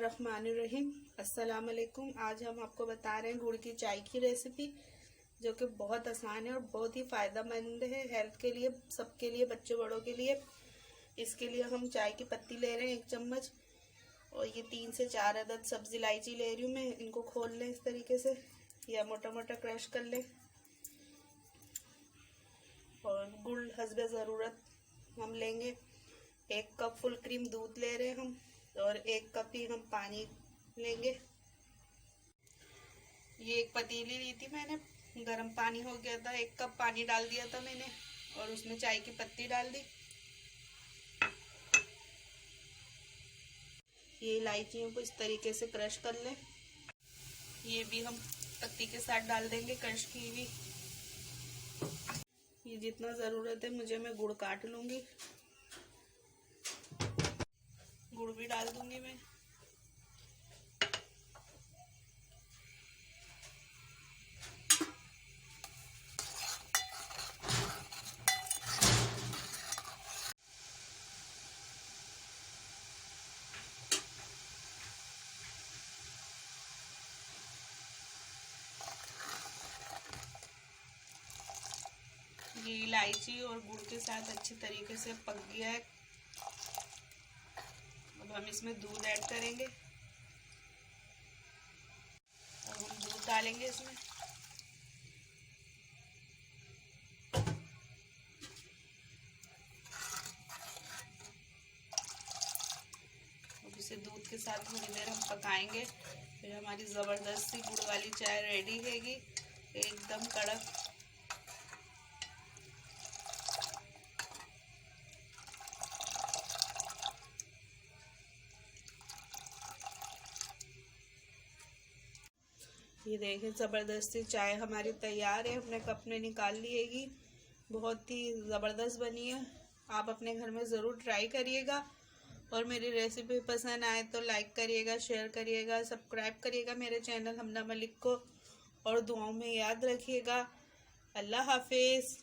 बिस्मिल्लाहिर्रहमानिर्रहीम। अस्सलाम वालेकुम। आज हम आपको बता रहे हैं गुड़ की चाय की रेसिपी, जो कि बहुत आसान है और बहुत ही फ़ायदेमंद है हेल्थ के लिए, सबके लिए, बच्चे बड़ों के लिए। इसके लिए हम चाय की पत्ती ले रहे हैं 1 चम्मच, और ये 3 से 4 अदद सब्ज़ इलायची ले रही हूँ मैं। इनको खोल लें इस तरीके से या मोटा मोटा क्रश कर लें। और गुड़ हस्बे ज़रूरत हम लेंगे। 1 कप फुल क्रीम दूध ले रहे हैं हम, और 1 कप ही हम पानी लेंगे। ये एक पतीली ली थी मैंने, गर्म पानी हो गया था, 1 कप पानी डाल दिया था मैंने, और उसमें चाय की पत्ती डाल दी। ये इलायचियों को इस तरीके से क्रश कर लें। ये भी हम पत्ती के साथ डाल देंगे, क्रश की हुई। ये जितना ज़रूरत है मुझे, मैं गुड़ काट लूँगी। गुड़ भी डाल दूंगी मैं। ये इलायची और गुड़ के साथ अच्छी तरीके से पक गया है। अब हम इसमें दूध ऐड करेंगे, और हम दूध डालेंगे इसमें। अब इसे दूध के साथ थोड़ी देर हम पकाएंगे। फिर हमारी ज़बरदस्त सी गुड़ वाली चाय रेडी हैगी, एकदम कड़क। ये देखें, ज़बरदस्ती चाय हमारी तैयार है, अपने कप में निकाल लिएगी। बहुत ही ज़बरदस्त बनी है। आप अपने घर में ज़रूर ट्राई करिएगा, और मेरी रेसिपी पसंद आए तो लाइक करिएगा, शेयर करिएगा, सब्सक्राइब करिएगा मेरे चैनल हमना मलिक को, और दुआओं में याद रखिएगा। अल्लाह हाफिज़।